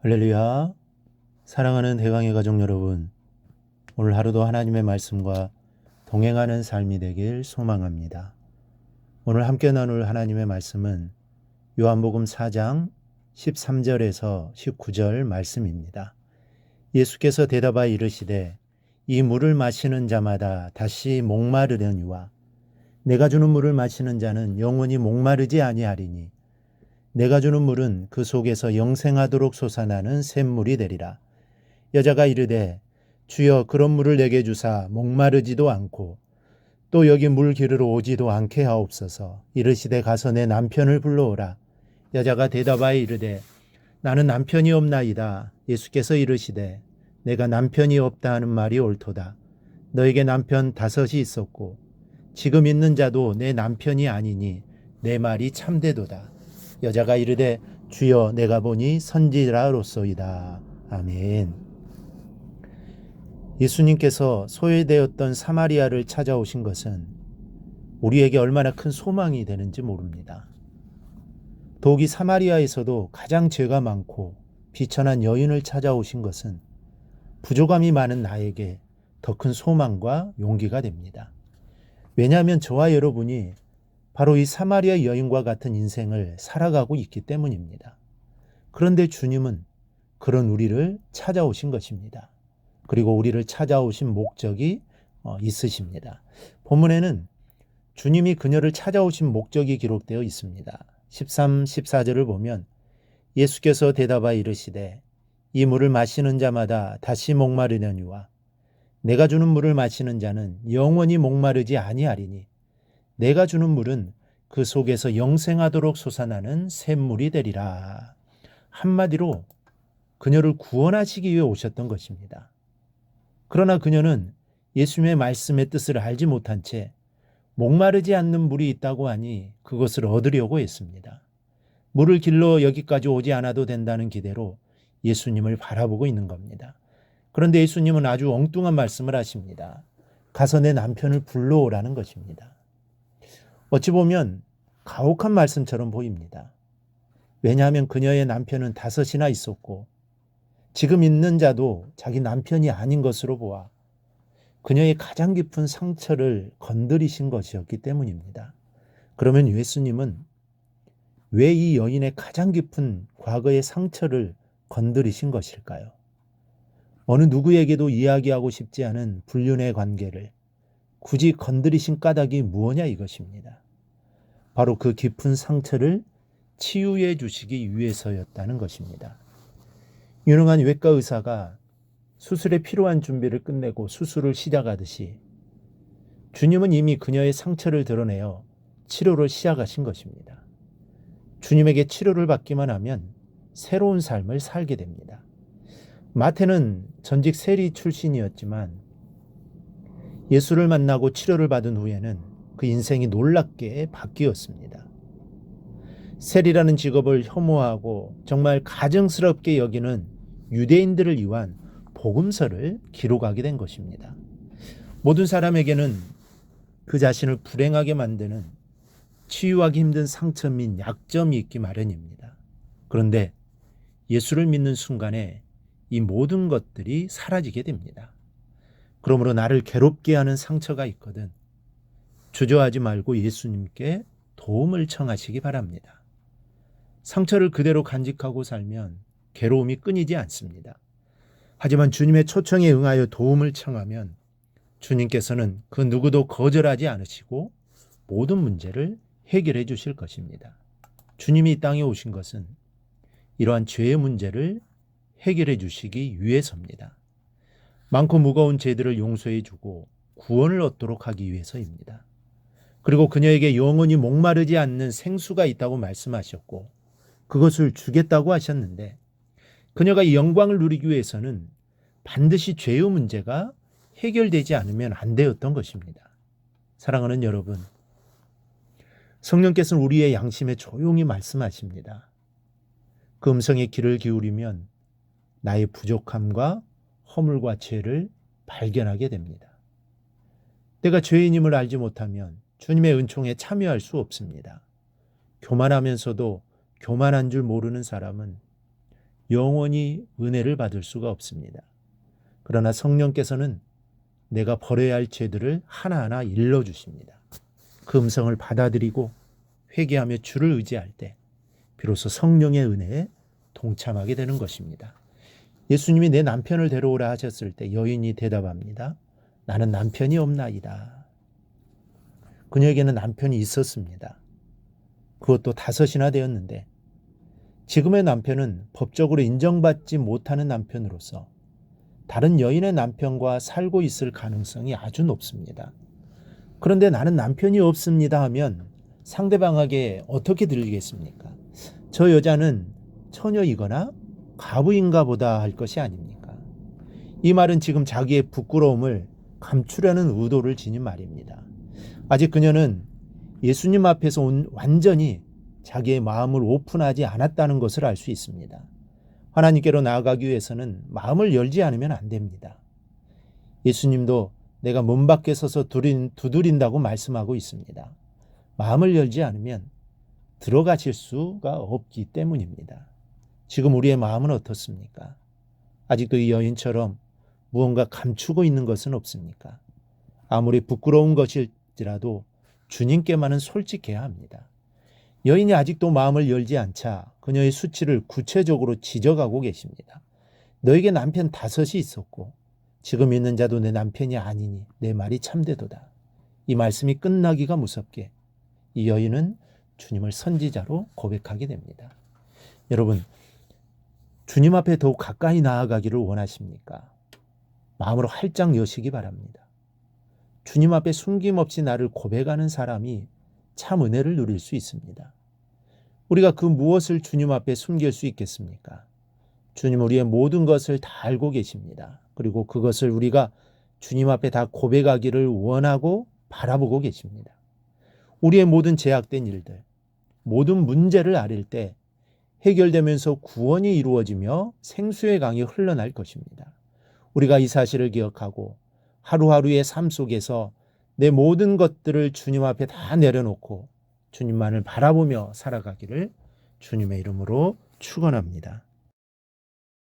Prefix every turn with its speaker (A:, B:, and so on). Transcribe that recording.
A: 할렐루야. 사랑하는 대강의 가족 여러분, 오늘 하루도 하나님의 말씀과 동행하는 삶이 되길 소망합니다. 오늘 함께 나눌 하나님의 말씀은 요한복음 4장 13절에서 19절 말씀입니다. 예수께서 대답하여 이르시되 이 물을 마시는 자마다 다시 목마르려니와 내가 주는 물을 마시는 자는 영원히 목마르지 아니하리니 내가 주는 물은 그 속에서 영생하도록 솟아나는 샘물이 되리라. 여자가 이르되 주여 그런 물을 내게 주사 목마르지도 않고 또 여기 물 기르러 오지도 않게 하옵소서. 이르시되 가서 내 남편을 불러오라. 여자가 대답하여 이르되 나는 남편이 없나이다. 예수께서 이르시되 내가 남편이 없다 하는 말이 옳도다. 너에게 남편 5이 있었고 지금 있는 자도 내 남편이 아니니 내 말이 참되도다. 여자가 이르되 주여 내가 보니 선지자로소이다. 아멘. 예수님께서 소외되었던 사마리아를 찾아오신 것은 우리에게 얼마나 큰 소망이 되는지 모릅니다. 더욱이 사마리아에서도 가장 죄가 많고 비천한 여인을 찾아오신 것은 부족함이 많은 나에게 더 큰 소망과 용기가 됩니다. 왜냐하면 저와 여러분이 바로 이 사마리아 여인과 같은 인생을 살아가고 있기 때문입니다. 그런데 주님은 그런 우리를 찾아오신 것입니다. 그리고 우리를 찾아오신 목적이 있으십니다. 본문에는 주님이 그녀를 찾아오신 목적이 기록되어 있습니다. 13, 14절을 보면 예수께서 대답하여 이르시되 이 물을 마시는 자마다 다시 목마르려니와 내가 주는 물을 마시는 자는 영원히 목마르지 아니하리니 내가 주는 물은 그 속에서 영생하도록 솟아나는 샘물이 되리라. 한마디로 그녀를 구원하시기 위해 오셨던 것입니다. 그러나 그녀는 예수님의 말씀의 뜻을 알지 못한 채 목마르지 않는 물이 있다고 하니 그것을 얻으려고 했습니다. 물을 길러 여기까지 오지 않아도 된다는 기대로 예수님을 바라보고 있는 겁니다. 그런데 예수님은 아주 엉뚱한 말씀을 하십니다. 가서 내 남편을 불러오라는 것입니다. 어찌 보면 가혹한 말씀처럼 보입니다. 왜냐하면 그녀의 남편은 5이나 있었고 지금 있는 자도 자기 남편이 아닌 것으로 보아 그녀의 가장 깊은 상처를 건드리신 것이었기 때문입니다. 그러면 예수님은 왜 이 여인의 가장 깊은 과거의 상처를 건드리신 것일까요? 어느 누구에게도 이야기하고 싶지 않은 불륜의 관계를 굳이 건드리신 까닭이 무엇냐 이것입니다. 바로 그 깊은 상처를 치유해 주시기 위해서였다는 것입니다. 유능한 외과 의사가 수술에 필요한 준비를 끝내고 수술을 시작하듯이 주님은 이미 그녀의 상처를 드러내어 치료를 시작하신 것입니다. 주님에게 치료를 받기만 하면 새로운 삶을 살게 됩니다. 마태는 전직 세리 출신이었지만 예수를 만나고 치료를 받은 후에는 그 인생이 놀랍게 바뀌었습니다. 세리라는 직업을 혐오하고 정말 가증스럽게 여기는 유대인들을 위한 복음서를 기록하게 된 것입니다. 모든 사람에게는 그 자신을 불행하게 만드는 치유하기 힘든 상처 및 약점이 있기 마련입니다. 그런데 예수를 믿는 순간에 이 모든 것들이 사라지게 됩니다. 그러므로 나를 괴롭게 하는 상처가 있거든 주저하지 말고 예수님께 도움을 청하시기 바랍니다. 상처를 그대로 간직하고 살면 괴로움이 끊이지 않습니다. 하지만 주님의 초청에 응하여 도움을 청하면 주님께서는 그 누구도 거절하지 않으시고 모든 문제를 해결해 주실 것입니다. 주님이 이 땅에 오신 것은 이러한 죄의 문제를 해결해 주시기 위해서입니다. 많고 무거운 죄들을 용서해 주고 구원을 얻도록 하기 위해서입니다. 그리고 그녀에게 영원히 목마르지 않는 생수가 있다고 말씀하셨고 그것을 주겠다고 하셨는데 그녀가 이 영광을 누리기 위해서는 반드시 죄의 문제가 해결되지 않으면 안 되었던 것입니다. 사랑하는 여러분, 성령께서는 우리의 양심에 조용히 말씀하십니다. 그 음성에 귀를 기울이면 나의 부족함과 허물과 죄를 발견하게 됩니다. 내가 죄인임을 알지 못하면 주님의 은총에 참여할 수 없습니다. 교만하면서도 교만한 줄 모르는 사람은 영원히 은혜를 받을 수가 없습니다. 그러나 성령께서는 내가 버려야 할 죄들을 하나하나 일러주십니다. 그 음성을 받아들이고 회개하며 주를 의지할 때 비로소 성령의 은혜에 동참하게 되는 것입니다. 예수님이 내 남편을 데려오라 하셨을 때 여인이 대답합니다. 나는 남편이 없나이다. 그녀에게는 남편이 있었습니다. 그것도 5이나 되었는데 지금의 남편은 법적으로 인정받지 못하는 남편으로서 다른 여인의 남편과 살고 있을 가능성이 아주 높습니다. 그런데 나는 남편이 없습니다 하면 상대방에게 어떻게 들리겠습니까? 저 여자는 처녀이거나 과부인가 보다 할 것이 아닙니까? 이 말은 지금 자기의 부끄러움을 감추려는 의도를 지닌 말입니다. 아직 그녀는 예수님 앞에서 완전히 자기의 마음을 오픈하지 않았다는 것을 알 수 있습니다. 하나님께로 나아가기 위해서는 마음을 열지 않으면 안 됩니다. 예수님도 내가 문 밖에 서서 두드린다고 말씀하고 있습니다. 마음을 열지 않으면 들어가실 수가 없기 때문입니다. 지금 우리의 마음은 어떻습니까? 아직도 이 여인처럼 무언가 감추고 있는 것은 없습니까? 아무리 부끄러운 것일지라도 주님께만은 솔직해야 합니다. 여인이 아직도 마음을 열지 않자 그녀의 수치를 구체적으로 지적하고 계십니다. 너에게 남편 5이 있었고 지금 있는 자도 내 남편이 아니니 내 말이 참되도다. 이 말씀이 끝나기가 무섭게 이 여인은 주님을 선지자로 고백하게 됩니다. 여러분, 주님 앞에 더욱 가까이 나아가기를 원하십니까? 마음으로 활짝 여시기 바랍니다. 주님 앞에 숨김없이 나를 고백하는 사람이 참 은혜를 누릴 수 있습니다. 우리가 그 무엇을 주님 앞에 숨길 수 있겠습니까? 주님 우리의 모든 것을 다 알고 계십니다. 그리고 그것을 우리가 주님 앞에 다 고백하기를 원하고 바라보고 계십니다. 우리의 모든 제약된 일들, 모든 문제를 앓을 때 해결되면서 구원이 이루어지며 생수의 강이 흘러날 것입니다. 우리가 이 사실을 기억하고 하루하루의 삶 속에서 내 모든 것들을 주님 앞에 다 내려놓고 주님만을 바라보며 살아가기를 주님의 이름으로 축원합니다.